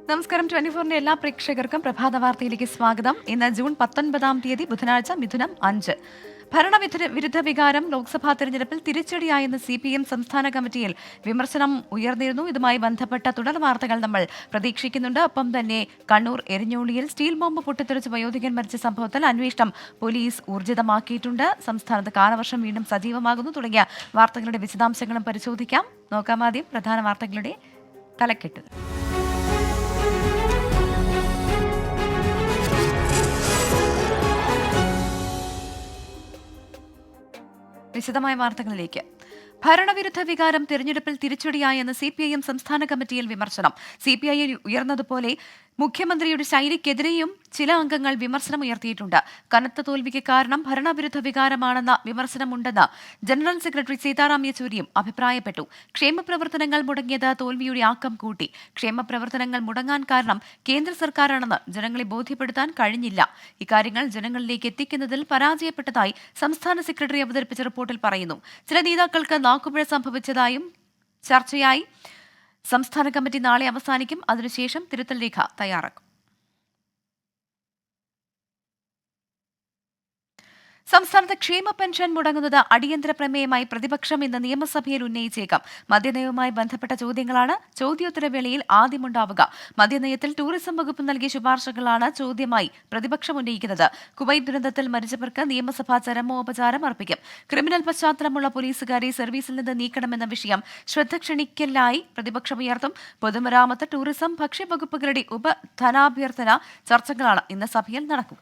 നമസ്കാരം. 24ന്റെ എല്ലാ പ്രേക്ഷകർക്കും പ്രഭാത വാർത്തയിലേക്ക് സ്വാഗതം. ഇന്ന് ജൂൺ 19-ാം തീയതി ബുധനാഴ്ച, മിഥുനം 5. ഭരണവിരുദ്ധ വികാരം ലോക്സഭാ തെരഞ്ഞെടുപ്പിൽ തിരിച്ചടിയായെന്ന് CPM സംസ്ഥാന കമ്മിറ്റിയിൽ വിമർശനം ഉയർന്നിരുന്നു. ഇതുമായി ബന്ധപ്പെട്ട തുടർ വാർത്തകൾ നമ്മൾ പ്രതീക്ഷിക്കുന്നുണ്ട്. ഒപ്പം തന്നെ കണ്ണൂർ എരഞ്ഞോളിയിൽ സ്റ്റീൽ ബോംബ് പൊട്ടിത്തെറിച്ച് വയോധികൻ മരിച്ച സംഭവത്തിൽ അന്വേഷണം പോലീസ് ഊർജിതമാക്കിയിട്ടുണ്ട്. സംസ്ഥാനത്ത് കാലവർഷം വീണ്ടും സജീവമാകുന്നു. തുടങ്ങിയ വാർത്തകളുടെ വിശദാംശങ്ങളും പരിശോധിക്കാം. നോക്കാം ആദ്യം പ്രധാന വാർത്തകളുടെ തലക്കെട്ട്. വിശദമായ വാർത്തകളിലേക്ക്. ഭരണവിരുദ്ധ വികാരം തെരഞ്ഞെടുപ്പിൽ തിരിച്ചടിയായെന്ന് CPIM സംസ്ഥാന കമ്മിറ്റിയിൽ വിമർശനം. CPI ഉയർന്നതുപോലെ മുഖ്യമന്ത്രിയുടെ ശൈലിക്കെതിരെയും ചില അംഗങ്ങൾ വിമർശനം ഉയർത്തിയിട്ടുണ്ട്. കനത്ത തോൽവിക്ക് കാരണം ഭരണവിരുദ്ധ വികാരമാണെന്ന വിമർശനമുണ്ടെന്ന് ജനറൽ സെക്രട്ടറി സീതാറാം യെച്ചൂരിയും അഭിപ്രായപ്പെട്ടു. ക്ഷേമപ്രവർത്തനങ്ങൾ മുടങ്ങിയത് തോൽവിയുടെ ആക്കം കൂട്ടി. ക്ഷേമപ്രവർത്തനങ്ങൾ മുടങ്ങാൻ കാരണം കേന്ദ്ര സർക്കാരാണെന്ന് ജനങ്ങളെ ബോധ്യപ്പെടുത്താൻ കഴിഞ്ഞില്ല. ഇക്കാര്യങ്ങൾ ജനങ്ങളിലേക്ക് എത്തിക്കുന്നതിൽ പരാജയപ്പെട്ടതായി സംസ്ഥാന സെക്രട്ടറി അവതരിപ്പിച്ച റിപ്പോർട്ടിൽ പറയുന്നു. ചില നേതാക്കൾക്ക് നാക്കുപിഴ സംഭവിച്ചതായും ചർച്ചയായി. സംസ്ഥാന കമ്മിറ്റി നാളെ അവസാനിക്കും. അതിനുശേഷം തിരുത്തൽ രേഖ തയ്യാറാക്കും. സംസ്ഥാനത്ത് ക്ഷേമ പെൻഷൻ മുടങ്ങുന്നത് അടിയന്തര പ്രമേയമായി പ്രതിപക്ഷം ഇന്ന് നിയമസഭയിൽ ഉന്നയിച്ചേക്കാം. മദ്യനയവുമായി ബന്ധപ്പെട്ട ചോദ്യങ്ങളാണ് ചോദ്യോത്തരവേളയിൽ ആദ്യമുണ്ടാവുക. മദ്യനയത്തിൽ ടൂറിസം വകുപ്പ് നൽകിയ ശുപാർശകളാണ് ചോദ്യമായി പ്രതിപക്ഷം ഉന്നയിക്കുന്നത്. കുവൈറ്റ് ദുരന്തത്തിൽ മരിച്ചവർക്ക് നിയമസഭ ചരമോപചാരം അർപ്പിക്കും. ക്രിമിനൽ പശ്ചാത്തലമുള്ള പോലീസുകാരെ സർവീസിൽ നിന്ന് നീക്കണമെന്ന വിഷയം ശ്രദ്ധ ക്ഷണിക്കലായി പ്രതിപക്ഷം ഉയർത്തും. പൊതുമരാമത്ത്, ടൂറിസം, ഭക്ഷ്യവകുപ്പുകളുടെ ഉപധനാഭ്യർത്ഥന ചർച്ചകളാണ് ഇന്ന് സഭയിൽ നടക്കുക.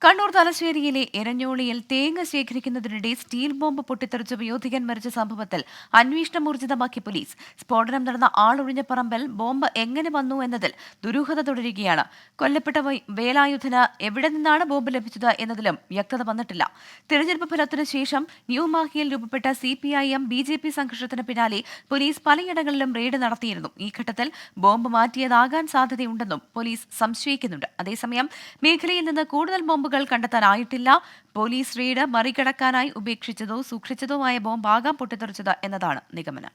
കണ്ണൂർ തലശ്ശേരിയിലെ എരഞ്ഞോളിയിൽ തേങ്ങ ശേഖരിക്കുന്നതിനിടെ സ്റ്റീൽ ബോംബ് പൊട്ടിത്തെറിച്ച് വയോധികൻ മരിച്ച സംഭവത്തിൽ അന്വേഷണം ഊർജിതമാക്കി പോലീസ്. സ്ഫോടനം നടന്ന ആളൊഴിഞ്ഞ പറമ്പിൽ ബോംബ് എങ്ങനെ വന്നു എന്നതിൽ ദുരൂഹത തുടരുകയാണ്. കൊല്ലപ്പെട്ട വേലായുധന് എവിടെ നിന്നാണ് ബോംബ് ലഭിച്ചത് എന്നതിലും വ്യക്തത വന്നിട്ടില്ല. തെരഞ്ഞെടുപ്പ് ഫലത്തിനു ശേഷം ന്യൂമാഹിയിൽ രൂപപ്പെട്ട CPIM BJP സംഘർഷത്തിന് പിന്നാലെ പോലീസ് പലയിടങ്ങളിലും റെയ്ഡ് നടത്തിയിരുന്നു. ഈ ഘട്ടത്തിൽ ബോംബ് മാറ്റിയതാകാൻ സാധ്യതയുണ്ടെന്നും പോലീസ് സംശയിക്കുന്നുണ്ട്. അതേസമയം മേഖലയിൽ നിന്ന് കൂടുതൽ ബോംബുകൾ കണ്ടെത്താനായിട്ടില്ല. പോലീസ് റെയ്ഡ് മറികടക്കാനായി ഉപേക്ഷിച്ചതോ സൂക്ഷിച്ചതോ ആയ ബോംബാകാം പൊട്ടിത്തെറിച്ചത് എന്നതാണ് നിഗമനം.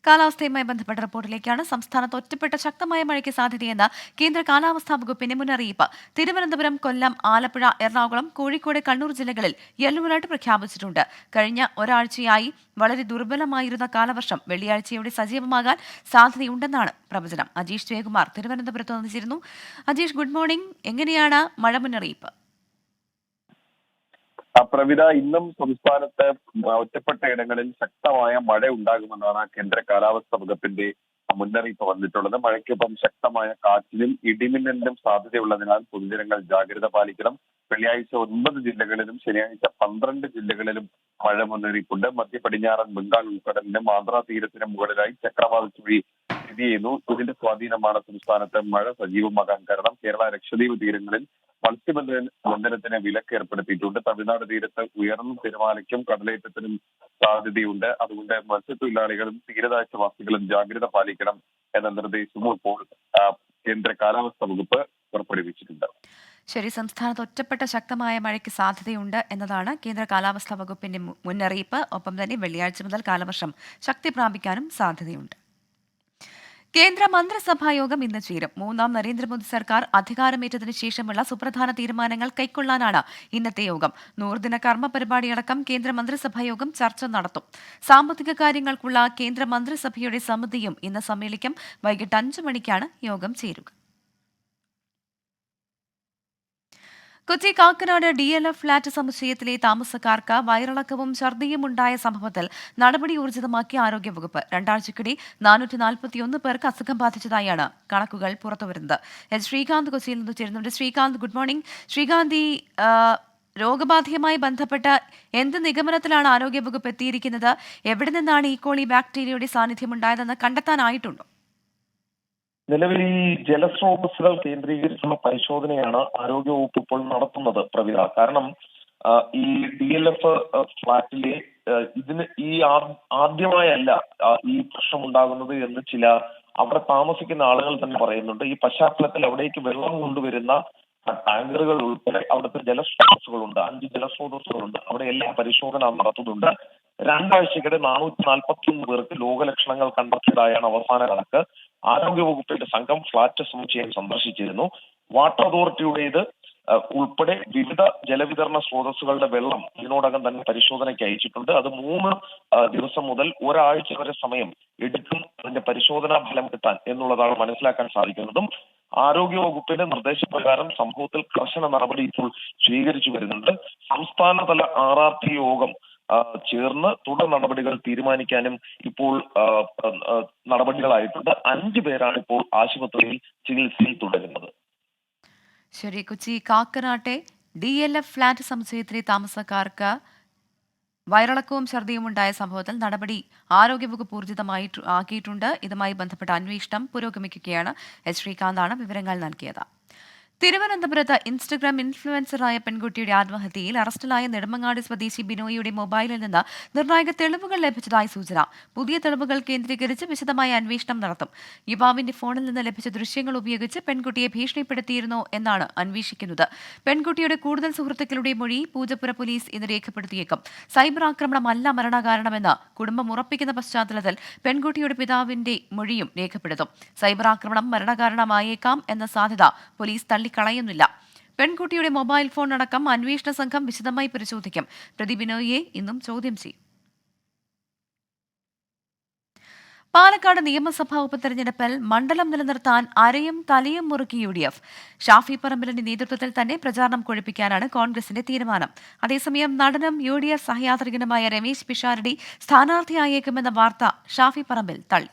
കാലാവസ്ഥയുമായി ബന്ധപ്പെട്ട റിപ്പോർട്ടിലേക്കാണ്. സംസ്ഥാനത്ത് ഒറ്റപ്പെട്ട ശക്തമായ മഴയ്ക്ക് സാധ്യതയെന്ന് കേന്ദ്ര കാലാവസ്ഥാ വകുപ്പിന്റെ മുന്നറിയിപ്പ്. തിരുവനന്തപുരം, കൊല്ലം, ആലപ്പുഴ, എറണാകുളം, കോഴിക്കോട്, കണ്ണൂർ ജില്ലകളിൽ യെല്ലോ അലർട്ട് പ്രഖ്യാപിച്ചിട്ടുണ്ട്. കഴിഞ്ഞ ഒരാഴ്ചയായി വളരെ ദുർബലമായിരുന്ന കാലവർഷം വെള്ളിയാഴ്ചയോടെ സജീവമാകാൻ സാധ്യതയുണ്ടെന്നാണ് പ്രവചനം. അജീഷ് ജയകുമാർ തിരുവനന്തപുരത്ത് വന്നിരുന്നു. Ajeesh, good morning. എങ്ങനെയാണ് മഴ മുന്നറിയിപ്പ്? പ്രവിധ, ഇന്നും സംസ്ഥാനത്ത് ഒറ്റപ്പെട്ട ഇടങ്ങളിൽ ശക്തമായ മഴ ഉണ്ടാകുമെന്നാണ് കേന്ദ്ര കാലാവസ്ഥാ വകുപ്പിന്റെ മുന്നറിയിപ്പ് വന്നിട്ടുള്ളത്. മഴയ്ക്കൊപ്പം ശക്തമായ കാറ്റിനും ഇടിമിന്നലിനും സാധ്യതയുള്ളതിനാൽ പൊതുജനങ്ങൾ ജാഗ്രത പാലിക്കണം. വെള്ളിയാഴ്ച 9 ജില്ലകളിലും ശനിയാഴ്ച 12 ജില്ലകളിലും മഴ മുന്നറിയിപ്പുണ്ട്. മധ്യ പടിഞ്ഞാറൻ ബംഗാൾ ഉൾക്കടലിനും ആന്ധ്രാ തീരത്തിനും മുകളിലായി ചക്രവാത ചുഴി സ്ഥിതി ചെയ്യുന്നു. ഇതിന്റെ സ്വാധീനമാണ് സംസ്ഥാനത്ത് മഴ സജീവമാകാൻ കാരണം. കേരള ലക്ഷദ്വീപ് തീരങ്ങളിൽ മത്സ്യബന്ധനത്തിന് വിലക്ക് ഏർപ്പെടുത്തിയിട്ടുണ്ട്. തമിഴ്നാട് തീരത്ത് ഉയർന്ന തിരമാലയ്ക്കും കടലേറ്റത്തിനും സാധ്യതയുണ്ട്. അതുകൊണ്ട് മത്സ്യത്തൊഴിലാളികളും തീരദേശവാസികളും ജാഗ്രത പാലിക്കണം എന്ന നിർദ്ദേശവും ഇപ്പോൾ കേന്ദ്ര കാലാവസ്ഥാ വകുപ്പ് പുറപ്പെടുവിച്ചിട്ടുണ്ട്. ശരി, സംസ്ഥാനത്ത് ഒറ്റപ്പെട്ട ശക്തമായ മഴയ്ക്ക് സാധ്യതയുണ്ട് എന്നതാണ് കേന്ദ്ര കാലാവസ്ഥാ വകുപ്പിന്റെ മുന്നറിയിപ്പ്. ഒപ്പം തന്നെ വെള്ളിയാഴ്ച മുതൽ കാലവർഷം ശക്തി പ്രാപിക്കാനും സാധ്യതയുണ്ട്. കേന്ദ്ര മന്ത്രിസഭാ യോഗം ഇന്ന് ചേരും. 3ാം നരേന്ദ്രമോദി സർക്കാർ അധികാരമേറ്റതിനു ശേഷമുള്ള സുപ്രധാന തീരുമാനങ്ങൾ കൈക്കൊള്ളാനാണ് ഇന്നത്തെ യോഗം. 100 ദിന കർമ്മ പരിപാടിയടക്കം കേന്ദ്ര മന്ത്രിസഭാ യോഗം ചർച്ച നടത്തും. സാമ്പത്തിക കാര്യങ്ങൾക്കുള്ള കേന്ദ്ര മന്ത്രിസഭയുടെ സമിതിയും ഇന്ന് സമ്മേളിക്കും. വൈകിട്ട് 5 മണിക്കാണ് യോഗം ചേരുക. കൊച്ചി കാക്കനാട് DLF ഫ്ളാറ്റ് സമുച്ചയത്തിലെ താമസക്കാർക്ക് വയറിളക്കവും ഛർദിയും ഉണ്ടായ സംഭവത്തിൽ നടപടി ഊർജിതമാക്കി ആരോഗ്യവകുപ്പ്. 2 ആഴ്ചക്കിടെ 441 പേർക്ക് അസുഖം ബാധിച്ചതായാണ് കണക്കുകൾ പുറത്തുവരുന്നത്. ശ്രീകാന്ത് കൊച്ചിയിൽ നിന്ന് ചേരുന്നുണ്ട്. Srikanth, good morning. ശ്രീകാന്ത്, ഈ രോഗബാധയുമായി ബന്ധപ്പെട്ട് എന്ത് നിഗമനത്തിലാണ് ആരോഗ്യവകുപ്പ് എത്തിയിരിക്കുന്നത്? എവിടെ നിന്നാണ് ഈക്കോളി ബാക്ടീരിയയുടെ സാന്നിധ്യം ഉണ്ടായതെന്ന് കണ്ടെത്താനായിട്ടുണ്ടോ? നിലവിൽ ഈ ജലസ്രോതസ്സുകൾ കേന്ദ്രീകരിച്ചുള്ള പരിശോധനയാണ് ആരോഗ്യവകുപ്പ് ഇപ്പോൾ നടത്തുന്നത്, പ്രവിധ. കാരണം ഈ DLF ഫ്ളാറ്റിലെ ഇതിന് ആദ്യമായല്ല ഈ പ്രശ്നം ഉണ്ടാകുന്നത് എന്ന് ചില അവിടെ താമസിക്കുന്ന ആളുകൾ തന്നെ പറയുന്നുണ്ട്. ഈ പശ്ചാത്തലത്തിൽ അവിടേക്ക് വെള്ളം കൊണ്ടുവരുന്ന ടാങ്കറുകൾ ഉൾപ്പെടെ അവിടുത്തെ ജലസ്രോതസ്സുകളുണ്ട്, 5 ജലസ്രോതസ്സുകളുണ്ട്. അവിടെ എല്ലാം പരിശോധന നടത്തുന്നുണ്ട്. രണ്ടാഴ്ചക്കിടെ 441 പേർക്ക് രോഗലക്ഷണങ്ങൾ കണ്ടെത്തിയതായാണ് അവസാന കണക്ക്. ആരോഗ്യവകുപ്പിന്റെ സംഘം ഫ്ളാറ്റ് സമുച്ചയം സന്ദർശിച്ചിരുന്നു. വാട്ടർ അതോറിറ്റിയുടേത് ഉൾപ്പെടെ വിവിധ ജലവിതരണ സ്രോതസ്സുകളുടെ വെള്ളം ഇതിനോടകം തന്നെ പരിശോധനയ്ക്ക് അയച്ചിട്ടുണ്ട്. അത് 3 ദിവസം മുതൽ ഒരാഴ്ച വരെ സമയം എടുക്കും അതിന്റെ പരിശോധനാ ഫലം കിട്ടാൻ എന്നുള്ളതാണ് മനസ്സിലാക്കാൻ സാധിക്കുന്നതും. ആരോഗ്യവകുപ്പിന്റെ നിർദ്ദേശപ്രകാരം സംഭവത്തിൽ കർശന നടപടി ഇപ്പോൾ സ്വീകരിച്ചു വരുന്നുണ്ട്. സംസ്ഥാനതല RRT യോഗം ചേർന്ന് തുടർ നടപടികൾ തീരുമാനിക്കാനും ഇപ്പോൾ നടപടികളായിട്ടുണ്ട്. 5 പേരാണ് ഇപ്പോൾ ആശുപത്രിയിൽ ചികിത്സയിൽ തുടരുന്നത്. ശരി, കൊച്ചി കാക്കനാട്ടെ DLF ഫ്ളാറ്റ് സമുച്ചയത്തിലെ താമസക്കാർക്ക് വയറിളക്കവും ഛർദിയും ഉണ്ടായ സംഭവത്തിൽ നടപടി ആരോഗ്യവകുപ്പ് ഊർജിതമാക്കിയിട്ടുണ്ട്. ഇതുമായി ബന്ധപ്പെട്ട അന്വേഷണം പുരോഗമിക്കുകയാണ്. ശ്രീകാന്താണ് വിവരങ്ങൾ നൽകിയത്. തിരുവനന്തപുരത്ത് ഇൻസ്റ്റഗ്രാം ഇൻഫ്ലുവൻസറായ പെൺകുട്ടിയുടെ ആത്മഹത്യയിൽ അറസ്റ്റിലായ നെടുമങ്ങാട് സ്വദേശി ബിനോയിയുടെ മൊബൈലിൽ നിന്ന് നിർണായക തെളിവുകൾ ലഭിച്ചതായി സൂചന. പുതിയ തെളിവുകൾ കേന്ദ്രീകരിച്ച് വിശദമായ അന്വേഷണം നടത്തും. യുവാവിന്റെ ഫോണിൽ നിന്ന് ലഭിച്ച ദൃശ്യങ്ങൾ ഉപയോഗിച്ച് പെൺകുട്ടിയെ ഭീഷണിപ്പെടുത്തിയിരുന്നോ എന്നാണ് അന്വേഷിക്കുന്നത്. പെൺകുട്ടിയുടെ കൂടുതൽ സുഹൃത്തുക്കളുടെ മൊഴി പൂജപ്പുര പോലീസ് ഇന്ന് രേഖപ്പെടുത്തിയേക്കും. സൈബർ ആക്രമണമല്ല മരണകാരണമെന്ന് കുടുംബം ഉറപ്പിക്കുന്ന പശ്ചാത്തലത്തിൽ പെൺകുട്ടിയുടെ പിതാവിന്റെ മൊഴിയും രേഖപ്പെടുത്തും. സൈബർ ആക്രമണം മരണകാരണമായേക്കാം എന്ന സാധ്യത പോലീസ് കളയുന്നില്ല. പെൺകുട്ടിയുടെ മൊബൈൽ ഫോൺ അടക്കം അന്വേഷണ സംഘം വിശദമായി പരിശോധിക്കും. പ്രതി ബിനോയിയെ ഇന്നും ചോദ്യം ചെയ്യും. പാലക്കാട് നിയമസഭാ ഉപതെരഞ്ഞെടുപ്പിൽ മണ്ഡലം നിലനിർത്താൻ അരയും തലയും മുറുക്കി UDF. ഷാഫി പറമ്പിലിന്റെ നേതൃത്വത്തിൽ തന്നെ പ്രചാരണം കൊഴുപ്പിക്കാനാണ് കോൺഗ്രസിന്റെ തീരുമാനം. അതേസമയം നടനും UDF സഹയാത്രികനുമായ രമേശ് പിഷാരടി സ്ഥാനാർത്ഥിയായേക്കുമെന്ന വാർത്ത ഷാഫി പറമ്പിൽ തള്ളി.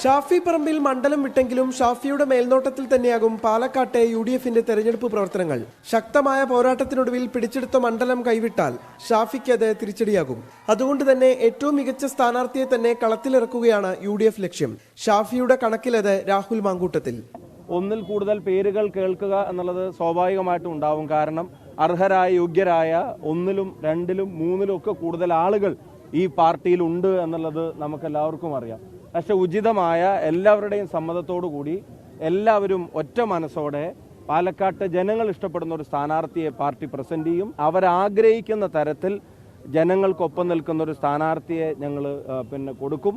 ഷാഫി പറമ്പിൽ മണ്ഡലം വിട്ടെങ്കിലും ഷാഫിയുടെ മേൽനോട്ടത്തിൽ തന്നെയാകും പാലക്കാട്ടെ UDFന്റെ തെരഞ്ഞെടുപ്പ് പ്രവർത്തനങ്ങൾ. ശക്തമായ പോരാട്ടത്തിനൊടുവിൽ പിടിച്ചെടുത്ത മണ്ഡലം കൈവിട്ടാൽ ഷാഫിക്ക് അത് തിരിച്ചടിയാകും. അതുകൊണ്ട് തന്നെ ഏറ്റവും മികച്ച സ്ഥാനാർത്ഥിയെ തന്നെ കളത്തിലിറക്കുകയാണ് UDF ലക്ഷ്യം. ഷാഫിയുടെ കണക്കിലത് രാഹുൽ മാങ്കൂട്ടത്തിൽ. ഒന്നിൽ കൂടുതൽ പേരുകൾ കേൾക്കുക എന്നുള്ളത് സ്വാഭാവികമായിട്ടും ഉണ്ടാവും. കാരണം അർഹരായ യോഗ്യരായ 1ലും 2ലും 3ലും ഒക്കെ കൂടുതൽ ആളുകൾ ഈ പാർട്ടിയിൽ ഉണ്ട് എന്നുള്ളത് നമുക്കെല്ലാവർക്കും അറിയാം. പക്ഷെ ഉചിതമായ എല്ലാവരുടെയും സമ്മതത്തോടു കൂടി എല്ലാവരും ഒറ്റ മനസ്സോടെ പാലക്കാട്ട് ജനങ്ങൾ ഇഷ്ടപ്പെടുന്ന ഒരു സ്ഥാനാർത്ഥിയെ പാർട്ടി പ്രസന്റ് ചെയ്യും. അവരാഗ്രഹിക്കുന്ന തരത്തിൽ ജനങ്ങൾക്കൊപ്പം നിൽക്കുന്ന ഒരു സ്ഥാനാർത്ഥിയെ ഞങ്ങൾ കൊടുക്കും.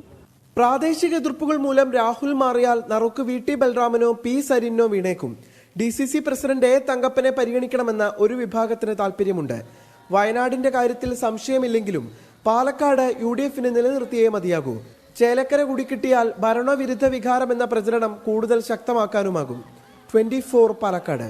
പ്രാദേശിക എതിർപ്പുകൾ മൂലം രാഹുൽ മാറിയാൽ നറുക്ക് VT ബൽറാമിനോ P സരിനോ വീണേക്കും. DCC പ്രസിഡന്റ് തങ്കപ്പനെ പരിഗണിക്കണമെന്ന ഒരു വിഭാഗത്തിന് താല്പര്യമുണ്ട്. വയനാടിന്റെ കാര്യത്തിൽ സംശയമില്ലെങ്കിലും പാലക്കാട് UDFനെ നിലനിർത്തിയേ മതിയാകൂ. ചേലക്കര കൂടി കിട്ടിയാൽ ഭരണവിരുദ്ധ വികാരമെന്ന പ്രചരണം കൂടുതൽ ശക്തമാക്കാനുമാകും. 24 പാലക്കാട്.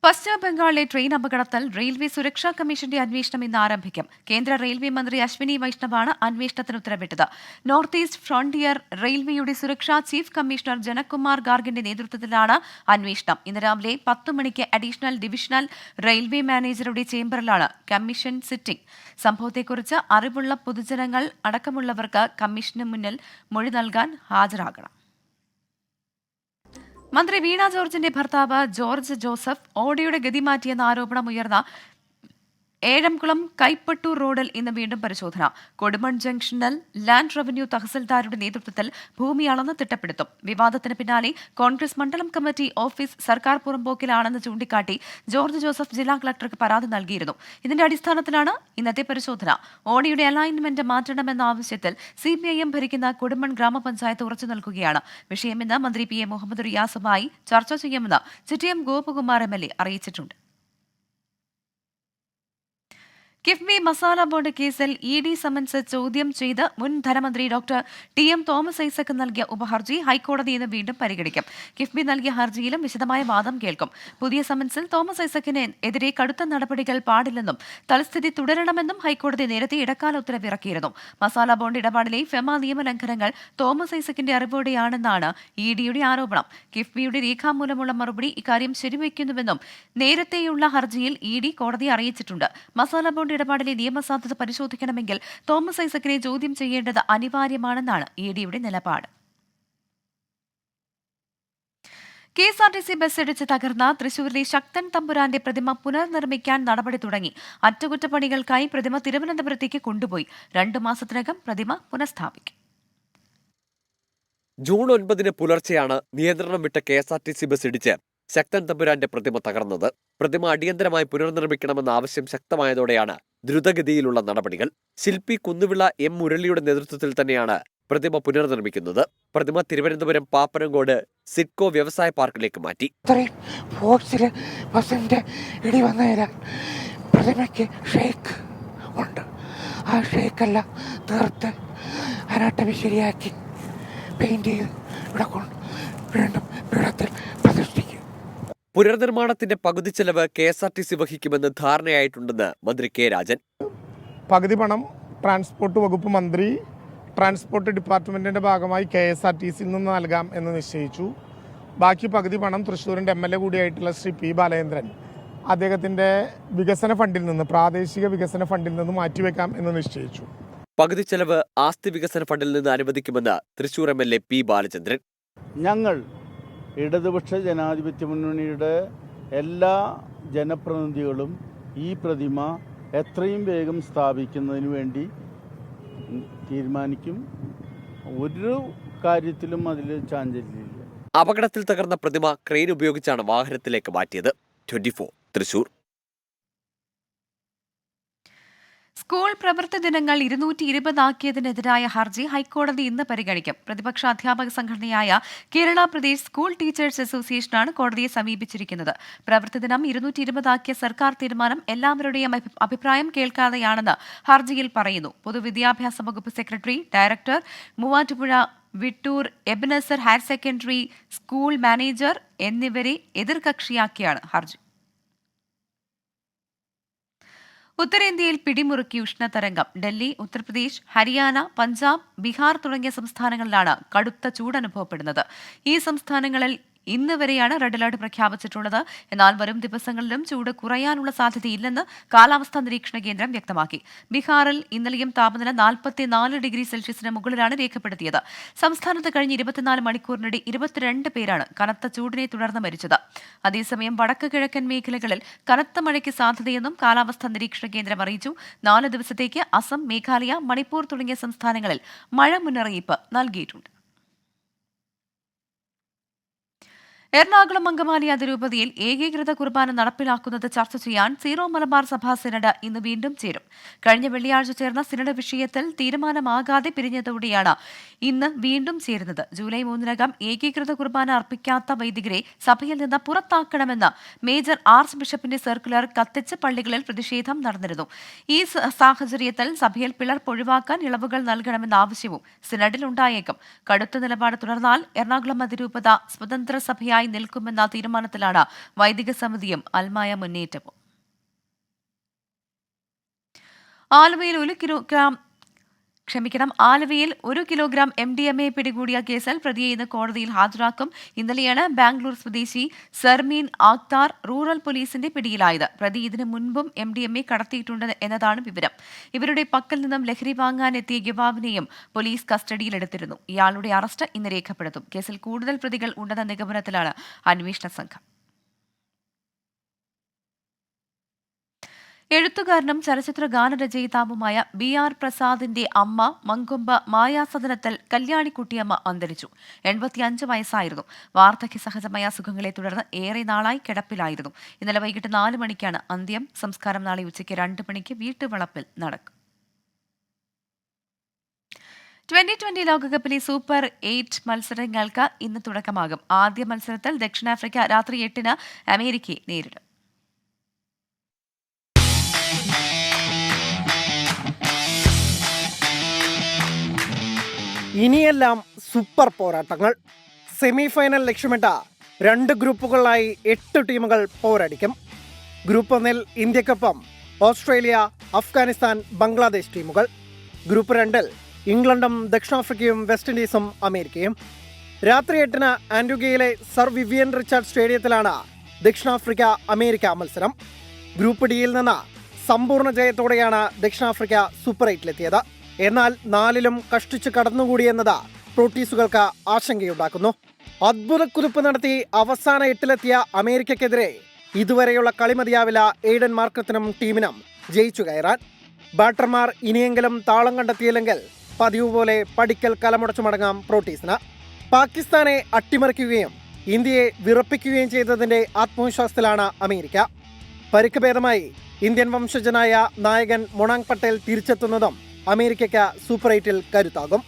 പശ്ചിമ ബംഗാളിലെ ട്രെയിൻ അപകടത്തിൽ റെയിൽവേ സുരക്ഷാ കമ്മീഷന്റെ അന്വേഷണം ഇന്ന് ആരംഭിക്കും. കേന്ദ്ര റെയിൽവേ മന്ത്രി അശ്വിനി വൈഷ്ണവാണ് അന്വേഷണത്തിന് ഉത്തരവിട്ടത്. നോർത്ത് ഈസ്റ്റ് ഫ്രോണ്ടിയർ റെയിൽവേയുടെ സുരക്ഷാ ചീഫ് കമ്മീഷണർ ജനകുമാർ ഗാർഗിന്റെ നേതൃത്വത്തിലാണ് അന്വേഷണം. ഇന്ന് രാവിലെ 10 മണിക്ക് അഡീഷണൽ ഡിവിഷണൽ റെയിൽവേ മാനേജറുടെ ചേംബറിലാണ് കമ്മീഷൻ സിറ്റിംഗ്. സംഭവത്തെക്കുറിച്ച് അറിവുള്ള പൊതുജനങ്ങൾ അടക്കമുള്ളവർക്ക് കമ്മീഷന് മുന്നിൽ മൊഴി നൽകാൻ ഹാജരാകണം. മന്ത്രി വീണ ജോർജിന്റെ ഭർത്താവ് ജോർജ് ജോസഫ് ഓടിയുടെ ഗതി മാറ്റിയെന്ന ആരോപണം ഉയർന്ന ഏഴംകുളം കൈപ്പട്ടൂർ റോഡിൽ ഇന്ന് വീണ്ടും പരിശോധന. കൊടുമൺ ജംഗ്ഷനിൽ ലാൻഡ് റവന്യൂ തഹസിൽദാരുടെ നേതൃത്വത്തിൽ ഭൂമി അളന്ന് തിട്ടപ്പെടുത്തും. വിവാദത്തിന് പിന്നാലെ കോൺഗ്രസ് മണ്ഡലം കമ്മിറ്റി ഓഫീസ് സർക്കാർ പുറമ്പോക്കിലാണെന്ന് ചൂണ്ടിക്കാട്ടി ജോർജ് ജോസഫ് ജില്ലാ കളക്ടർക്ക് പരാതി നൽകിയിരുന്നു. ഇതിന്റെ അടിസ്ഥാനത്തിലാണ് ഇന്നത്തെ പരിശോധന. ഓടിയുടെ അലൈൻമെന്റ് മാറ്റണമെന്ന ആവശ്യത്തിൽ CPIM ഭരിക്കുന്ന കൊടുമൺ ഗ്രാമപഞ്ചായത്ത് ഉറച്ചു നിൽക്കുകയാണ്. വിഷയം ഇന്ന് മന്ത്രി PA മുഹമ്മദ് റിയാസുമായി ചർച്ച ചെയ്യുമെന്ന് CTM ഗോപകുമാർ MLA അറിയിച്ചിട്ടുണ്ട്. കിഫ്ബി മസാല ബോണ്ട് കേസിൽ ED സമൻസ് ചോദ്യം ചെയ്ത് മുൻ ധനമന്ത്രി ഡോക്ടർ TM തോമസ് ഐസക് നൽകിയ ഉപഹർജി ഹൈക്കോടതി ഇന്ന് വീണ്ടും പരിഗണിക്കും. കിഫ്ബി നൽകിയ ഹർജിയിലും വിശദമായ വാദം കേൾക്കും. പുതിയ സമൻസിൽ തോമസ് ഐസക്കിന് എതിരെ കടുത്ത നടപടികൾ പാടില്ലെന്നും തൽസ്ഥിതി തുടരണമെന്നും ഹൈക്കോടതി നേരത്തെ ഇടക്കാല ഉത്തരവിറക്കിയിരുന്നു. മസാല ബോണ്ട് ഇടപാടിലെ ഫെമ നിയമലംഘനങ്ങൾ തോമസ് ഐസക്കിന്റെ അറിവോടെയാണെന്നാണ് EDയുടെ ആരോപണം. കിഫ്ബിയുടെ രേഖാമൂലമുള്ള മറുപടി ഇക്കാര്യം ശരിവയ്ക്കുന്നുവെന്നും നേരത്തെയുള്ള ഹർജിയിൽ ED കോടതിയെ അറിയിച്ചിട്ടുണ്ട്. മസാല ബോണ്ട് ഇടപാടിലെ നിയമസാധ്യത പരിശോധിക്കണമെങ്കിൽ തോമസ് ഐസക്കിനെ ചോദ്യം ചെയ്യേണ്ടത് അനിവാര്യമാണെന്നാണ് EDയുടെ നിലപാട്. KSRTC ബസ് ഇടിച്ച് തകർന്ന തൃശൂരിലെ ശക്തൻ തമ്പുരാന്റെ പ്രതിമ പുനർനിർമ്മിക്കാൻ നടപടി തുടങ്ങി. അറ്റകുറ്റപ്പണികൾക്കായി പ്രതിമ തിരുവനന്തപുരത്തേക്ക് കൊണ്ടുപോയി. 2 മാസത്തിനകം പ്രതിമ പുനഃസ്ഥാപിക്കും. ജൂൺ 9 പുലർച്ചെയാണ് നിയന്ത്രണം വിട്ട KSRTC ബസ് ഇടിച്ച് ശക്തൻ തമ്പുരാന്റെ പ്രതിമ തകർന്നത്. പ്രതിമ അടിയന്തരമായി പുനർനിർമ്മിക്കണമെന്ന ആവശ്യം ശക്തമായതോടെയാണ് ദ്രുതഗതിയിലുള്ള നടപടികൾ. ശില്പി കുന്നുവിള M. മുരളിയുടെ നേതൃത്വത്തിൽ തന്നെയാണ് പ്രതിമ പുനർനിർമ്മിക്കുന്നത്. പ്രതിമ തിരുവനന്തപുരം പാപ്പനംകോട് സിഡ്കോ വ്യവസായ പാർക്കിലേക്ക് മാറ്റി. ഇടി വന്നതിനാൽ പ്രതിമയ്ക്ക് ഷേക്ക് ഉണ്ട്. ആ ഷേക്കെല്ലാം തീർത്ത് അനാട്ടമി ശരിയാക്കി പെയിന്റ് ചെയ്ത് ഇവിടെ കൊണ്ട് വീണ്ടും പീഠത്തിൽ പ്രതിഷ്ഠിക്കും. പുനർനിർമ്മാണത്തിന്റെ പകുതി ചെലവ് KSRTC വഹിക്കുമെന്ന് ധാരണയായിട്ടുണ്ടെന്ന് മന്ത്രി K. രാജൻ. പകുതി പണം ട്രാൻസ്പോർട്ട് വകുപ്പ് മന്ത്രി ട്രാൻസ്പോർട്ട് ഡിപ്പാർട്ട്മെന്റിന്റെ ഭാഗമായി KSRTCയിൽ നിന്ന് നൽകാം എന്ന് നിശ്ചയിച്ചു. ബാക്കി പകുതി പണം തൃശ്ശൂരിന്റെ MLA കൂടിയായിട്ടുള്ള ശ്രീ P. ബാലചന്ദ്രൻ അദ്ദേഹത്തിന്റെ വികസന ഫണ്ടിൽ നിന്ന്, പ്രാദേശിക വികസന ഫണ്ടിൽ നിന്ന് മാറ്റിവെക്കാം എന്ന് നിശ്ചയിച്ചു. പകുതി ചെലവ് ആസ്തി വികസന ഫണ്ടിൽ നിന്ന് അനുവദിക്കുമെന്ന് തൃശൂർ MLA P. ബാലചന്ദ്രൻ. ഞങ്ങൾ ഇടതുപക്ഷ ജനാധിപത്യ മുന്നണിയുടെ എല്ലാ ജനപ്രതിനിധികളും ഈ പ്രതിമ എത്രയും വേഗം സ്ഥാപിക്കുന്നതിന് വേണ്ടി തീരുമാനിക്കും. ഒരു കാര്യത്തിലും അതിൽ ചാഞ്ചല്യമില്ല. അപകടത്തിൽ തകർന്ന പ്രതിമ ക്രെയിൻ ഉപയോഗിച്ചാണ് വാഹനത്തിലേക്ക് മാറ്റിയത്. 24 തൃശൂർ. സ്കൂൾ പ്രവൃത്തി ദിനങ്ങൾ 220 ആക്കിയതിനെതിരായ ഹർജി ഹൈക്കോടതി ഇന്ന് പരിഗണിക്കും. പ്രതിപക്ഷ അധ്യാപക സംഘടനയായ കേരള പ്രദേശ് സ്കൂൾ ടീച്ചേഴ്സ് അസോസിയേഷനാണ് കോടതിയെ സമീപിച്ചിരിക്കുന്നത്. പ്രവൃത്തി ദിനം 220 ആക്കിയ സർക്കാർ തീരുമാനം എല്ലാവരുടെയും അഭിപ്രായം കേൾക്കാതെയാണെന്ന് ഹർജിയിൽ പറയുന്നു. പൊതുവിദ്യാഭ്യാസ വകുപ്പ് secretary, director, Muvattupuzha Vittoor Ebenezer higher secondary school manager എന്നിവരെ എതിർകക്ഷിയാക്കിയാണ് ഹർജി. ഉത്തരേന്ത്യയിൽ പിടിമുറുക്കി ഉഷ്ണതരംഗം. ഡൽഹി, ഉത്തർപ്രദേശ്, ഹരിയാന, പഞ്ചാബ്, ബീഹാർ തുടങ്ങിയ സംസ്ഥാനങ്ങളിലാണ് കടുത്ത ചൂടനുഭവപ്പെടുന്നത്. ഈ സംസ്ഥാനങ്ങളിൽ ഇന്ന് വരെയാണ് റെഡ് അലർട്ട് പ്രഖ്യാപിച്ചിട്ടുള്ളത്. എന്നാൽ വരും ദിവസങ്ങളിലും ചൂട് കുറയാനുള്ള സാധ്യതയില്ലെന്ന് കാലാവസ്ഥാ നിരീക്ഷണ കേന്ദ്രം വ്യക്തമാക്കി. ബീഹാറിൽ ഇന്നലെയും താപനില 44 ഡിഗ്രി സെൽഷ്യസിന് മുകളിലാണ് രേഖപ്പെടുത്തിയത്. സംസ്ഥാനത്ത് കഴിഞ്ഞ 24 മണിക്കൂറിനിടെ 22 പേരാണ് കനത്ത ചൂടിനെ തുടർന്ന് മരിച്ചത്. അതേസമയം വടക്ക് കിഴക്കൻ മേഖലകളിൽ കനത്ത മഴയ്ക്ക് സാധ്യതയെന്നും കാലാവസ്ഥാ നിരീക്ഷണ കേന്ദ്രം അറിയിച്ചു. 4 ദിവസത്തേക്ക് അസം, മേഘാലയ, മണിപ്പൂർ തുടങ്ങിയ സംസ്ഥാനങ്ങളിൽ മഴ മുന്നറിയിപ്പ് നൽകിയിട്ടുണ്ട്. എറണാകുളം അങ്കമാലി അതിരൂപതയിൽ ഏകീകൃത കുർബാന നടപ്പിലാക്കുന്നത് ചർച്ച ചെയ്യാൻ സീറോ മലബാർ സഭാ സിനഡ് ഇന്ന് വീണ്ടും ചേരും. കഴിഞ്ഞ വെള്ളിയാഴ്ച ചേർന്ന സിനഡ് വിഷയത്തിൽ തീരുമാനമാകാതെ പിരിഞ്ഞതോടെയാണ് ഇന്ന് വീണ്ടും ചേരുന്നത്. ജൂലൈ 3-നകം ഏകീകൃത കുർബാന അർപ്പിക്കാത്ത വൈദികരെ സഭയിൽ നിന്ന് പുറത്താക്കണമെന്ന് മേജർ ആർച്ച് ബിഷപ്പിന്റെ സർക്കുലർ കത്തിച്ച് പള്ളികളിൽ പ്രതിഷേധം നടന്നിരുന്നു. ഈ സാഹചര്യത്തിൽ സഭയിൽ പിളർപ്പ് ഒഴിവാക്കാൻ ഇളവുകൾ നൽകണമെന്ന ആവശ്യവും സിനഡിൽ ഉണ്ടായേക്കും. കടുത്ത നിലപാട് തുടർന്നാൽ എറണാകുളം അതിരൂപത സ്വതന്ത്ര സഭയായി നിൽക്കുമെന്ന തീരുമാനത്തിലാണ് വൈദിക സമിതിയും അൽമായ മുന്നേറ്റവും. ആലുവയിൽ 1 കിലോഗ്രാം MDMA പിടികൂടിയ കേസിൽ പ്രതിയെ ഇന്ന് കോടതിയിൽ ഹാജരാക്കും. ഇന്നലെയാണ് ബാംഗ്ലൂർ സ്വദേശി സർമീൻ ആക്താർ റൂറൽ പോലീസിന്റെ പിടിയിലായത്. പ്രതി ഇതിനു മുൻപും MDMA കടത്തിയിട്ടുണ്ട് എന്നതാണ് വിവരം. ഇവരുടെ പക്കൽ നിന്നും ലഹരി വാങ്ങാനെത്തിയ യുവാവിനെയും പോലീസ് കസ്റ്റഡിയിലെടുത്തിരുന്നു. ഇയാളുടെ അറസ്റ്റ് ഇന്ന് രേഖപ്പെടുത്തും. കേസിൽ കൂടുതൽ പ്രതികൾ ഉണ്ടെന്ന നിഗമനത്തിലാണ് അന്വേഷണ സംഘം. എഴുത്തുകാരനും ചലച്ചിത്ര ഗാനരചയിതാവുമായ BR പ്രസാദിന്റെ അമ്മ മങ്കൊമ്പ് മായാസദനത്തിൽ കല്യാണിക്കുട്ടിയമ്മ അന്തരിച്ചു. 85 വയസ്സായിരുന്നു. വാർദ്ധക്യ സഹജമായ അസുഖങ്ങളെ തുടർന്ന് ഏറെ നാളായി കിടപ്പിലായിരുന്നു. ഇന്നലെ വൈകിട്ട് 4 മണിക്കാണ് അന്ത്യം. സംസ്കാരം നാളെ ഉച്ചയ്ക്ക് 2 മണിക്ക് വീട്ടുവളപ്പിൽ നടക്കും. 2020 ലോകകപ്പിലെ സൂപ്പർ 8 മത്സരങ്ങൾക്ക് ഇന്ന് തുടക്കമാകും. ആദ്യ മത്സരത്തിൽ ദക്ഷിണാഫ്രിക്ക രാത്രി 8-ന് അമേരിക്കയെ നേരിടും. ഇനിയെല്ലാം സൂപ്പർ പോരാട്ടങ്ങൾ. സെമി ഫൈനൽ ലക്ഷ്യമിട്ട 2 ഗ്രൂപ്പുകളിലായി 8 ടീമുകൾ പോരടിക്കും. ഗ്രൂപ്പ് 1-ൽ ഇന്ത്യക്കൊപ്പം ഓസ്ട്രേലിയ, അഫ്ഗാനിസ്ഥാൻ, ബംഗ്ലാദേശ് ടീമുകൾ. ഗ്രൂപ്പ് 2-ൽ ഇംഗ്ലണ്ടും ദക്ഷിണാഫ്രിക്കയും വെസ്റ്റ് ഇൻഡീസും അമേരിക്കയും. രാത്രി 8-ന് ആൻഡ്രുഗയിലെ സർ വിവിയൻ റിച്ചാർഡ് സ്റ്റേഡിയത്തിലാണ് ദക്ഷിണാഫ്രിക്ക അമേരിക്ക മത്സരം. ഗ്രൂപ്പ് ഡിയിൽ നിന്ന് സമ്പൂർണ്ണ ജയത്തോടെയാണ് ദക്ഷിണാഫ്രിക്ക സൂപ്പർ 8-ലെത്തിയത്. എന്നാൽ 4-ലും കഷ്ടിച്ച് കടന്നുകൂടിയെന്നത് പ്രോട്ടീസുകൾക്ക് ആശങ്കയുണ്ടാക്കുന്നു. അത്ഭുതക്കുതിപ്പ് നടത്തി അവസാന 8-ലെത്തിയ അമേരിക്കയ്ക്കെതിരെ ഇതുവരെയുള്ള കളി മതിയാവില്ല എയ്ഡൻ മാർക്കത്തിനും ടീമിനും ജയിച്ചു കയറാൻ. ബാറ്റർമാർ ഇനിയെങ്കിലും താളം കണ്ടെത്തിയില്ലെങ്കിൽ പതിവ് പോലെ പടിക്കൽ കലമുടച്ചു മടങ്ങാം പ്രോട്ടീസിന്. പാകിസ്ഥാനെ അട്ടിമറിക്കുകയും ഇന്ത്യയെ വിറപ്പിക്കുകയും ചെയ്തതിന്റെ ആത്മവിശ്വാസത്തിലാണ് അമേരിക്ക. പരിക്ക് ഭേദമായി ഇന്ത്യൻ വംശജനായ നായകൻ മൊണാങ് പട്ടേൽ തിരിച്ചെത്തുന്നതും അമേരിക്കയ്ക്ക് സൂപ്പർ 8-ൽ കരുത്താകും.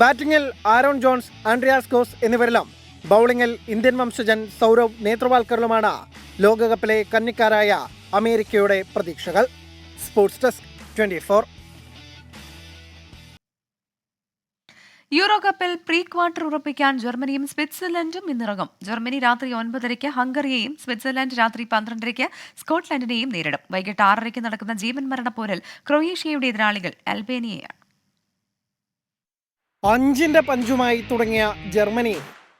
ബാറ്റിംഗിൽ ആരോൺ ജോൺസ്, ആൻഡ്രിയാസ് ഗോസ് എന്നിവരിലും ബൌളിംഗിൽ ഇന്ത്യൻ വംശജൻ സൗരവ് നേത്രവാൽക്കറിലുമാണ് ലോകകപ്പിലെ കന്നിക്കാരായ അമേരിക്കയുടെ പ്രതീക്ഷകൾ. Sports desk 24. യൂറോ കപ്പിൽ പ്രീ ക്വാർട്ടർ ഉറപ്പിക്കാൻ ജർമ്മനിയും സ്വിറ്റ്സർലൻഡും ഇന്നിറങ്ങും. ജർമ്മനി രാത്രി 9:30 ഹംഗറിയെയും സ്വിറ്റ്സർലൻഡ് രാത്രി 12:30 സ്കോട്ട്ലൻഡിനെയും നേരിടും. വൈകിട്ട് 6:30 നടക്കുന്ന ജീവൻ മരണ പോരിൽ ക്രൊയേഷ്യയുടെ എതിരാളികൾ അൽബേനിയയാണ്. 5-ന്റെ പഞ്ചുമായി തുടങ്ങിയ ജർമ്മനി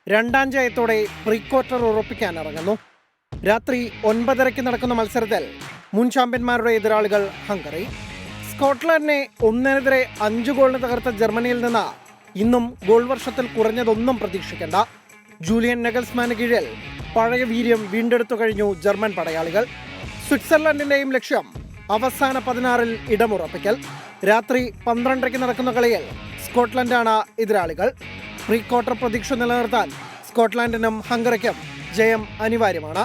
രണ്ടാം ജയത്തോടെ പ്രീ ക്വാർട്ടർ ഉറപ്പിക്കാനിറങ്ങുന്നു. രാത്രി 9:30 നടക്കുന്ന മത്സരത്തിൽ മുൻ ചാമ്പ്യന്മാരുടെ എതിരാളികൾ ഹംഗറി. സ്കോട്ട്ലൻഡിനെ 1-നെതിരെ 5 ഗോളിന് തകർത്ത ജർമ്മനിയിൽ നിന്ന് ഇന്നും ഗോൾ വർഷത്തിൽ കുറഞ്ഞതൊന്നും പ്രതീക്ഷിക്കേണ്ട. ജൂലിയൻ നെഗൽസ്മാന് കീഴിൽ പഴയ വീര്യം വീണ്ടെടുത്തു കഴിഞ്ഞു ജർമ്മൻ പടയാളികൾ. സ്വിറ്റ്സർലൻഡിന്റെയും ലക്ഷ്യം അവസാന 16-ൽ ഇടമുറപ്പിക്കൽ. രാത്രി 12:00 നടക്കുന്ന കളിയിൽ സ്കോട്ട്ലൻഡാണ് എതിരാളികൾ. പ്രീ ക്വാർട്ടർ പ്രതീക്ഷ നിലനിർത്താൻ സ്കോട്ട്ലൻഡിനും ഹംഗറിക്കും ജയം അനിവാര്യമാണ്.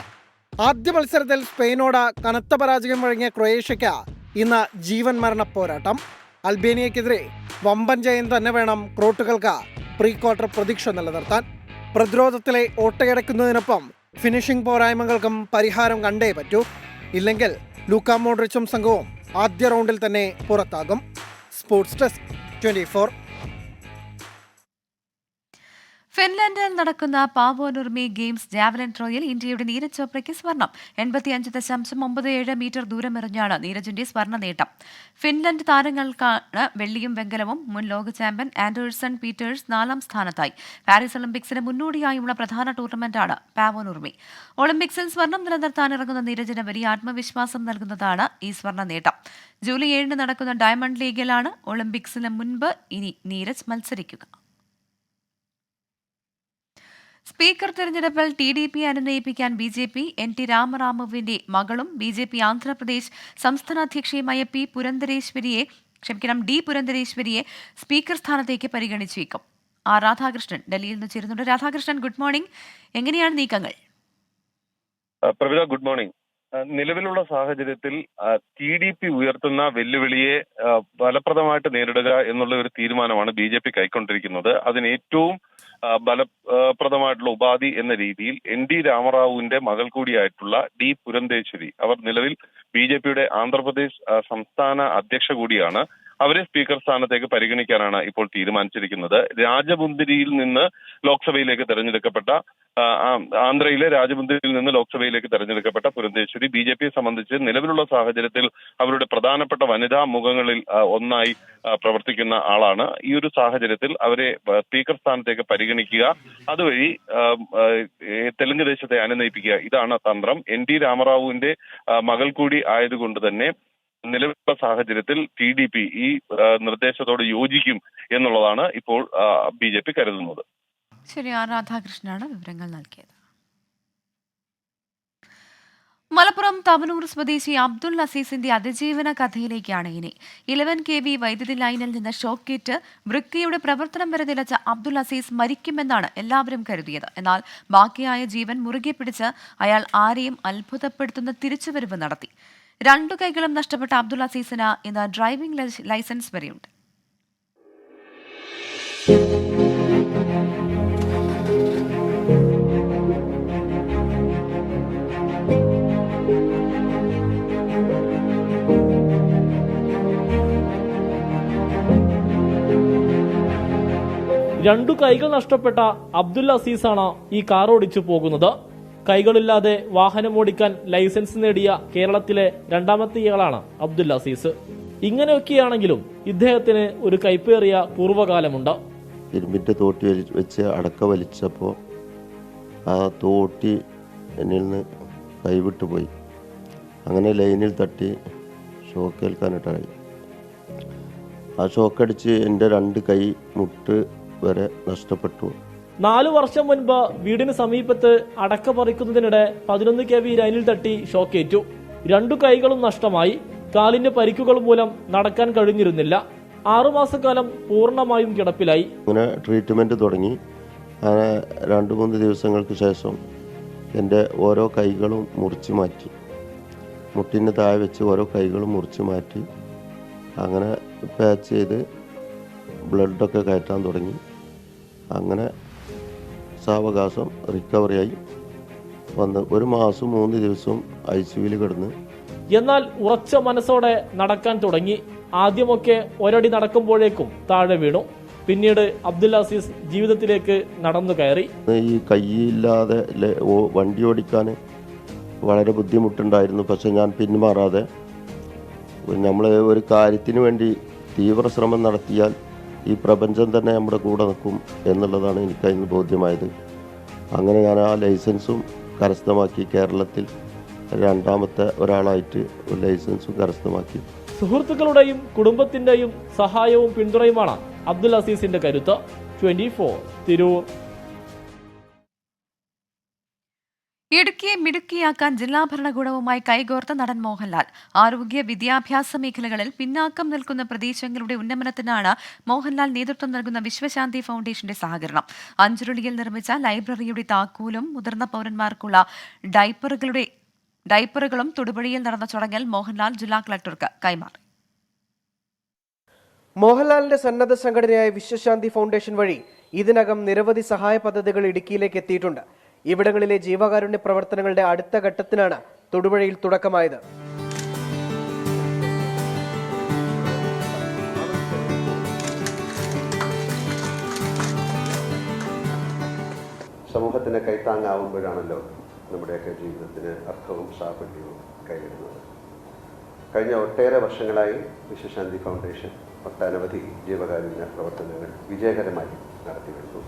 ആദ്യ മത്സരത്തിൽ സ്പെയിനോട് കനത്ത പരാജയം വഴങ്ങിയ ക്രൊയേഷ്യയ്ക്ക് ഇന്ന് ജീവൻ മരണ പോരാട്ടം. അൽബേനിയയ്ക്കെതിരെ വമ്പൻ ജയം തന്നെ വേണം ക്രോട്ടുകൾക്ക് പ്രീ ക്വാർട്ടർ പ്രതീക്ഷ നിലനിർത്താൻ. പ്രതിരോധത്തിലെ ഓട്ടയടയ്ക്കുന്നതിനൊപ്പം ഫിനിഷിംഗ് പോരായ്മകൾക്കും പരിഹാരം കണ്ടേ പറ്റൂ. ഇല്ലെങ്കിൽ ലൂക്ക മോഡ്രിച്ചും സംഘവും ആദ്യ റൗണ്ടിൽ തന്നെ പുറത്താകും. Sports desk 24. ഫിൻലാൻഡിൽ നടക്കുന്ന പാവോനുർമി ഗെയിംസ് ജാവലിൻ ത്രോയിൽ ഇന്ത്യയുടെ നീരജ് ചോപ്രയ്ക്ക് സ്വർണം. 85.97 മീറ്റർ ദൂരമെറിഞ്ഞാണ് നീരജിന്റെ സ്വർണ്ണ നേട്ടം. ഫിൻലൻഡ് താരങ്ങൾക്കാണ് വെള്ളിയും വെങ്കലവും. മുൻ ലോക ചാമ്പ്യൻ ആൻഡേഴ്സൺ പീറ്റേഴ്സ് 4ാം സ്ഥാനത്തായി. പാരീസ് ഒളിമ്പിക്സിന് മുന്നോടിയായുള്ള പ്രധാന ടൂർണമെന്റാണ് പാവോനുർമി. ഒളിമ്പിക്സിൽ സ്വർണം നിലനിർത്താനിറങ്ങുന്ന നീരജിന് വലിയ ആത്മവിശ്വാസം നൽകുന്നതാണ് ഈ സ്വർണ്ണ നേട്ടം. ജൂലൈ 7 നടക്കുന്ന ഡയമണ്ട് ലീഗിലാണ് ഒളിമ്പിക്സിന് മുൻപ് ഇനി നീരജ് മത്സരിക്കുക. സ്പീക്കർ തെരഞ്ഞെടുപ്പിൽ TDP അനുനയിപ്പിക്കാൻ BJP NT രാമറാവുവിന്റെ മകളും BJP ആന്ധ്രാപ്രദേശ് സംസ്ഥാന അധ്യക്ഷയുമായ D പുരന്ദരേശ്വരിയെ സ്പീക്കർ സ്ഥാനത്തേക്ക് പരിഗണിച്ചേക്കും. രാധാകൃഷ്ണൻ ഡൽഹിയിൽ നിന്ന് ചേരുന്നുണ്ട്. Radhakrishnan, good morning. എങ്ങനെയാണ് നീക്കങ്ങൾ? Pravitha, good morning. നിലവിലുള്ള സാഹചര്യത്തിൽ TDP ഉയർത്തുന്ന വെല്ലുവിളിയെ ഫലപ്രദമായിട്ട് നേരിടുക എന്നുള്ള ഒരു തീരുമാനമാണ് BJP കൈക്കൊണ്ടിരിക്കുന്നത്. അതിന് ഏറ്റവും ഫലപ്രദമായിട്ടുള്ള ഉപാധി എന്ന രീതിയിൽ NT രാമറാവുവിന്റെ മകൾ കൂടിയായിട്ടുള്ള D പുരന്ദേശ്വരി, അവർ നിലവിൽ BJPയുടെ ആന്ധ്രാപ്രദേശ് സംസ്ഥാന അധ്യക്ഷ കൂടിയാണ്. അവരെ സ്പീക്കർ സ്ഥാനത്തേക്ക് പരിഗണിക്കാനാണ് ഇപ്പോൾ തീരുമാനിച്ചിരിക്കുന്നത്. രാജമുന്തിരിയിൽ നിന്ന് ലോക്സഭയിലേക്ക് തെരഞ്ഞെടുക്കപ്പെട്ട ആന്ധ്രയിലെ രാജമുന്തിരിയിൽ നിന്ന് ലോക്സഭയിലേക്ക് തെരഞ്ഞെടുക്കപ്പെട്ട പുരന്ദേശ്വരി BJPയെ സംബന്ധിച്ച് നിലവിലുള്ള സാഹചര്യത്തിൽ അവരുടെ പ്രധാനപ്പെട്ട വനിതാ മുഖങ്ങളിൽ ഒന്നായി പ്രവർത്തിക്കുന്ന ആളാണ്. ഈ ഒരു സാഹചര്യത്തിൽ അവരെ സ്പീക്കർ സ്ഥാനത്തേക്ക് പരിഗണിക്കുക, അതുവഴി തെലുങ്ക് ദേശത്തെ അനുനയിപ്പിക്കുക, ഇതാണ് തന്ത്രം. NT രാമറാവുവിന്റെ മകൾ കൂടി ആയതുകൊണ്ട് തന്നെ നിലവിലുള്ള സാഹചര്യത്തിൽ TDP ഈ നിർദ്ദേശത്തോട് യോജിക്കും എന്നുള്ളതാണ് ഇപ്പോൾ BJP കരുതുന്നത്. ശരി, രാധാകൃഷ്ണനാണ് വിവരങ്ങൾ നൽകിയത്. മലപ്പുറം തവനൂർ സ്വദേശി അബ്ദുൽ അസീസിന്റെ അതിജീവന കഥയിലേക്കാണ് ഇനി. 11 kV വൈദ്യുതി ലൈനിൽ നിന്ന് ഷോക്കേറ്റ് വൃക്കയുടെ പ്രവർത്തനം വരെ നിലച്ച അബ്ദുൽ അസീസ് മരിക്കുമെന്നാണ് എല്ലാവരും കരുതിയത്. എന്നാൽ ബാക്കിയായ ജീവൻ മുറുകെ പിടിച്ച് അയാൾ ആരെയും അത്ഭുതപ്പെടുത്തുന്ന തിരിച്ചുവരവ് നടത്തി. 2 കൈകളും നഷ്ടപ്പെട്ട അബ്ദുൽ അസീസിന് ഇന്ന് ഡ്രൈവിംഗ് ലൈസൻസ് വരെയുണ്ട്. രണ്ടു കൈകൾ നഷ്ടപ്പെട്ട അബ്ദുൽ അസീസാണ് ഈ കാർ ഓടിച്ചു പോകുന്നത്. കൈകളില്ലാതെ വാഹനമോടിക്കാൻ ലൈസൻസ് നേടിയ കേരളത്തിലെ രണ്ടാമത്തെയാളാണ് അബ്ദുൽ അസീസ്. ഇങ്ങനെയൊക്കെയാണെങ്കിലും ഇദ്ദേഹത്തിന് ഒരു കൈപ്പേറിയ പൂർവ്വകാലമുണ്ട്. ഇരുമ്പിന്റെ തോട്ടി വെച്ച് അടക്ക വലിച്ചപ്പോൾ ആ തോട്ടി എന്നിൽ നിന്ന് കൈവിട്ടു പോയി. അങ്ങനെ ലൈനിൽ തട്ടി ഷോക്കേൽക്കാനിട്ടായി. ആ ഷോക്കടിച്ച് എൻ്റെ 2 കൈ മുട്ട് വരെ നഷ്ടപ്പെട്ടു. 4 വർഷം മുൻപ് വീടിന് സമീപത്ത് അടക്ക പറിക്കുന്നതിനിടെ 11 kV ലൈനിൽ തട്ടി ഷോക്കേറ്റു. 2 കൈകളും നഷ്ടമായി. കാലിന് പരിക്കുകൾ മൂലം നടക്കാൻ കഴിഞ്ഞിരുന്നില്ല. 6 മാസക്കാലം പൂർണ്ണമായും കിടപ്പിലായി. അങ്ങനെ ട്രീറ്റ്മെൻറ്റ് തുടങ്ങി. 2-3 ദിവസങ്ങൾക്ക് ശേഷം എൻ്റെ ഓരോ കൈകളും മുറിച്ച് മാറ്റി. മുട്ടിന് താഴെ വെച്ച് ഓരോ കൈകളും മുറിച്ച് മാറ്റി. അങ്ങനെ പാച്ച് ചെയ്ത് ബ്ലഡൊക്കെ കയറ്റാൻ തുടങ്ങി. അങ്ങനെ സാവകാശം റിക്കവറിയായി വന്ന് 1 മാസം 3 ദിവസം ICUവിൽ കിടന്ന്. എന്നാൽ ഉറച്ച മനസ്സോടെ നടക്കാൻ തുടങ്ങി. ആദ്യമൊക്കെ ഒരടി നടക്കുമ്പോഴേക്കും താഴെ വീണു. പിന്നീട് അബ്ദുൽ അസീസ് ജീവിതത്തിലേക്ക് നടന്നു കയറി. ഈ കൈയില്ലാതെ വണ്ടി ഓടിക്കാൻ വളരെ ബുദ്ധിമുട്ടുണ്ടായിരുന്നു. പക്ഷെ ഞാൻ പിന്മാറാതെ നമ്മൾ ഒരു കാര്യത്തിന് വേണ്ടി തീവ്ര ശ്രമം നടത്തിയാൽ ഈ പ്രപഞ്ചം തന്നെ നമ്മുടെ കൂടെ നിൽക്കും എന്നുള്ളതാണ് എനിക്കതിന് ബോധ്യമായത്. അങ്ങനെ ഞാൻ ആ ലൈസൻസും കരസ്ഥമാക്കി. കേരളത്തിൽ 2ാമത്തെ ഒരാളായിട്ട് ഒരു ലൈസൻസും കരസ്ഥമാക്കി. സുഹൃത്തുക്കളുടെയും കുടുംബത്തിന്റെയും സഹായവും പിന്തുണയുമാണ് അബ്ദുൽ അസീസിന്റെ കരുത്ത്. 24 തിരൂർ. ഇടുക്കിയെ മിടുക്കിയാക്കാൻ ജില്ലാ ഭരണകൂടവുമായി കൈകോർത്ത നടൻ മോഹൻലാൽ. ആരോഗ്യ വിദ്യാഭ്യാസ മേഖലകളിൽ പിന്നാക്കം നിൽക്കുന്ന പ്രദേശങ്ങളുടെ ഉന്നമനത്തിനാണ് മോഹൻലാൽ നേതൃത്വം നൽകുന്ന വിശ്വശാന്തി ഫൗണ്ടേഷന്റെ സഹകരണം. അഞ്ചുരുളിയിൽ നിർമ്മിച്ച ലൈബ്രറിയുടെ താക്കോലും മുതിർന്ന പൗരന്മാർക്കുള്ള ഡൈപ്പറുകളും തൊടുപുഴയിൽ നടന്ന ചടങ്ങിൽ മോഹൻലാൽ ജില്ലാ കളക്ടർക്ക് കൈമാറി. മോഹൻലാലിന്റെ സന്നദ്ധ സംഘടനയായ വിശ്വശാന്തി ഫൗണ്ടേഷൻ വഴി ഇതിനകം നിരവധി സഹായ പദ്ധതികൾ ഇടുക്കിയിലേക്ക് എത്തിയിട്ടുണ്ട്. ഇവിടങ്ങളിലെ ജീവകാരുണ്യ പ്രവർത്തനങ്ങളുടെ അടുത്ത ഘട്ടത്തിനാണ് തൊടുപുഴയിൽ തുടക്കമായത്. സമൂഹത്തിന് കൈത്താങ്ങാവുമ്പോഴാണല്ലോ നമ്മുടെയൊക്കെ ജീവിതത്തിന് അർത്ഥവും സാഫല്യവും കൈവരുന്നത്. കഴിഞ്ഞ ഒട്ടേറെ വർഷങ്ങളായി വിശ്വശാന്തി ഫൗണ്ടേഷൻ ഒട്ടനവധി ജീവകാരുണ്യ പ്രവർത്തനങ്ങൾ വിജയകരമായി നടത്തിവരുന്നു.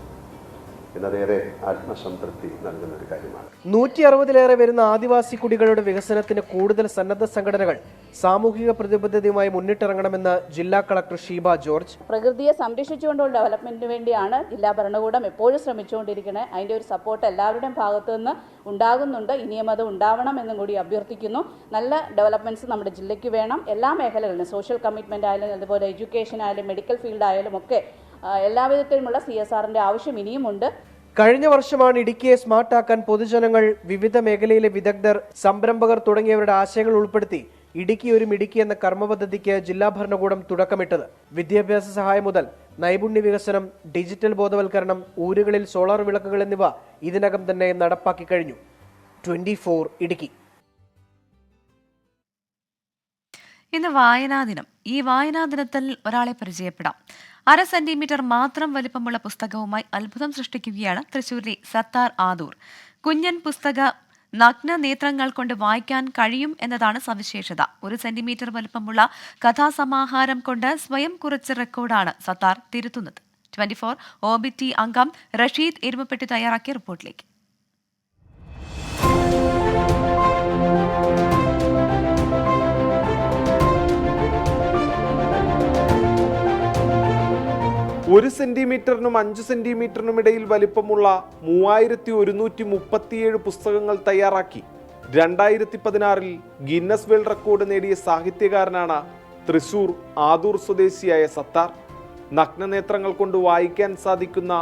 എന്നതേറെ ആത്മസംതൃപ്തി നൽകുന്ന ഒരു കാര്യമാണ്. 160-ലേറെ വരുന്ന ആദിവാസി കുടികളുടെ വികസനത്തിന് കൂടുതൽ സന്നദ്ധ സംഘടനകൾ സാമൂഹിക പ്രതിബദ്ധതയുമായി മുന്നിട്ടിറങ്ങണമെന്ന് ജില്ലാ കളക്ടർ ഷീബ ജോർജ്. പ്രകൃതിയെ സംരക്ഷിച്ചുകൊണ്ടുള്ള ഡെവലപ്മെന്റിന് വേണ്ടിയാണ് ജില്ലാ ഭരണകൂടം എപ്പോഴും ശ്രമിച്ചുകൊണ്ടിരിക്കുന്നത്. അതിൻ്റെ ഒരു സപ്പോർട്ട് എല്ലാവരുടെയും ഭാഗത്തു നിന്ന് ഉണ്ടാകുന്നുണ്ട്. ഇനിയും അത് ഉണ്ടാവണമെന്നും കൂടി അഭ്യർത്ഥിക്കുന്നു. നല്ല ഡെവലപ്മെന്റ്സ് നമ്മുടെ ജില്ലയ്ക്ക് വേണം. എല്ലാ മേഖലകളിലും സോഷ്യൽ കമ്മിറ്റ്മെന്റ് ആയാലും അതുപോലെ എഡ്യൂക്കേഷൻ ആയാലും മെഡിക്കൽ ഫീൽഡ് ആയാലും ഒക്കെ എല്ലാവിധത്തിലുമുള്ള CSRന്റെ ആവശ്യം ഇനിയുമുണ്ട്. കഴിഞ്ഞ വർഷമാണ് ഇടുക്കിയെ സ്മാർട്ടാക്കാൻ പൊതുജനങ്ങൾ, വിവിധ മേഖലയിലെ വിദഗ്ധർ, സംരംഭകർ തുടങ്ങിയവരുടെ ആശയങ്ങൾ ഉൾപ്പെടുത്തി ഇടുക്കി ഒരു മിടുക്കി എന്ന കർമ്മപദ്ധതിക്ക് ജില്ലാ ഭരണകൂടം തുടക്കമിട്ടത്. വിദ്യാഭ്യാസ സഹായം മുതൽ നൈപുണ്യ വികസനം, ഡിജിറ്റൽ ബോധവൽക്കരണം, ഊരുകളിൽ സോളാർ വിളക്കുകൾ എന്നിവ ഇതിനകം തന്നെ നടപ്പാക്കി കഴിഞ്ഞു. 24 ഇടുക്കി. ഇന്ന് വായനാ ദിനം. ഈ വായനാ ദിനത്തിൽ ഒരാളെ പരിചയപ്പെടാം. 1/2 സെന്റിമീറ്റർ മാത്രം വലിപ്പമുള്ള പുസ്തകവുമായി അത്ഭുതം സൃഷ്ടിക്കുകയാണ് തൃശൂരിലെ സത്താർ ആദൂർ. കുഞ്ഞൻ പുസ്തക നഗ്ന നേത്രങ്ങൾ കൊണ്ട് വായിക്കാൻ കഴിയും എന്നതാണ് സവിശേഷത. 1 സെന്റിമീറ്റർ വലിപ്പമുള്ള കഥാസമാഹാരം കൊണ്ട് സ്വയം കുറിച്ച റെക്കോർഡാണ് സത്താർ തിരുത്തുന്നത്. 24 OBT അംഗം റഷീദ് എരുമപ്പെട്ടി തയ്യാറാക്കിയ റിപ്പോർട്ടിലേക്ക്. ഒരു സെന്റിമീറ്ററിനും 5 സെന്റിമീറ്ററിനും ഇടയിൽ വലിപ്പമുള്ള 3137 പുസ്തകങ്ങൾ തയ്യാറാക്കി 2016 ഗിന്നസ് വേൾഡ് റെക്കോർഡ് നേടിയ സാഹിത്യകാരനാണ് തൃശൂർ ആദൂർ സ്വദേശിയായ സത്താർ. നഗ്നനേത്രങ്ങൾ കൊണ്ട് വായിക്കാൻ സാധിക്കുന്ന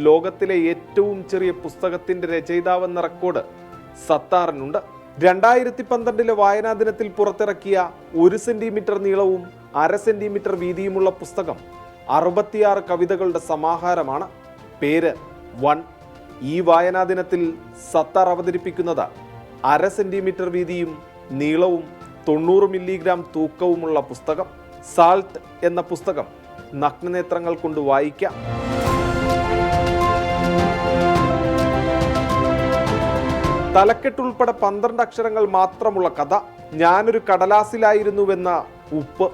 ലോകത്തിലെ ഏറ്റവും ചെറിയ പുസ്തകത്തിന്റെ രചയിതാവെന്ന റെക്കോർഡ് സത്താറിനുണ്ട്. 2012 വായനാ ദിനത്തിൽ പുറത്തിറക്കിയ 1 സെന്റിമീറ്റർ നീളവും 1/2 സെന്റിമീറ്റർ വീതിയുമുള്ള പുസ്തകം 66 കവിതകളുടെ സമാഹാരമാണ്. പേര് 1. ഈ വായനാ ദിനത്തിൽ സത്താർ അവതരിപ്പിക്കുന്നത് 1/2 സെന്റിമീറ്റർ വീതിയും നീളവും 90 മില്ലിഗ്രാം തൂക്കവുമുള്ള പുസ്തകം. സാൾട്ട് എന്ന പുസ്തകം നഗ്നനേത്രങ്ങൾ കൊണ്ട് വായിക്കാം. തലക്കെട്ടുൾപ്പെടെ 12 അക്ഷരങ്ങൾ മാത്രമുള്ള കഥ. ഞാനൊരു കടലാസിലായിരുന്നുവെന്ന ഉപ്പ്.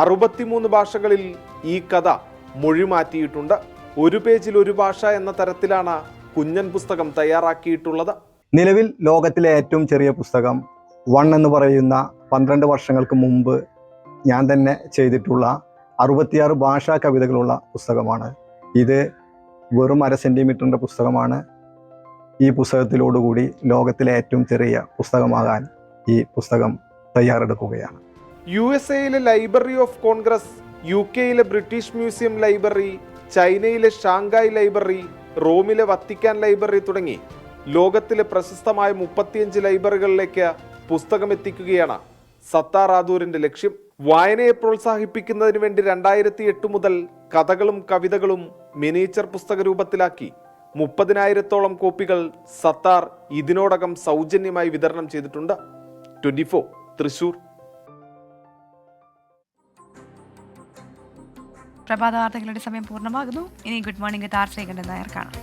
63 ഭാഷകളിൽ ഈ കഥ മൊഴിമാറ്റിയിട്ടുണ്ട്. 1 പേജിൽ 1 ഭാഷ എന്ന തരത്തിലാണ് കുഞ്ഞൻ പുസ്തകം തയ്യാറാക്കിയിട്ടുള്ളത്. നിലവിൽ ലോകത്തിലെ ഏറ്റവും ചെറിയ പുസ്തകം 1 എന്ന് പറയുന്ന 12 വർഷങ്ങൾക്ക് മുമ്പ് ഞാൻ തന്നെ ചെയ്തിട്ടുള്ള 66 ഭാഷാ കവിതകളുള്ള പുസ്തകമാണ്. ഇത് വെറും 1/2 സെൻറ്റിമീറ്ററിൻ്റെ പുസ്തകമാണ്. ഈ പുസ്തകത്തിലോടുകൂടി ലോകത്തിലെ ഏറ്റവും ചെറിയ പുസ്തകമാകാൻ ഈ പുസ്തകം തയ്യാറെടുക്കുകയാണ്. USA library of Congress, UK British museum library, ചൈനയിലെ ഷാങ്കായ് ലൈബ്രറി, റോമിലെ വത്തിക്കാൻ ലൈബ്രറി തുടങ്ങി ലോകത്തിലെ പ്രശസ്തമായ 35 ലൈബ്രറികളിലേക്ക് പുസ്തകം എത്തിക്കുകയാണ് സത്താർ ആദൂരിന്റെ ലക്ഷ്യം. വായനയെ പ്രോത്സാഹിപ്പിക്കുന്നതിന് വേണ്ടി 2008 മുതൽ കഥകളും കവിതകളും മിനിയേച്ചർ പുസ്തക രൂപത്തിലാക്കി 30,000-ഓളം കോപ്പികൾ സത്താർ ഇതിനോടകം സൗജന്യമായി വിതരണം ചെയ്തിട്ടുണ്ട്. 24 തൃശൂർ. പ്രഭാത വാർത്തകളുടെ സമയം പൂർണ്ണമാകുന്നു. ഇനി good morning with R Sreekandan Nair കാണാം.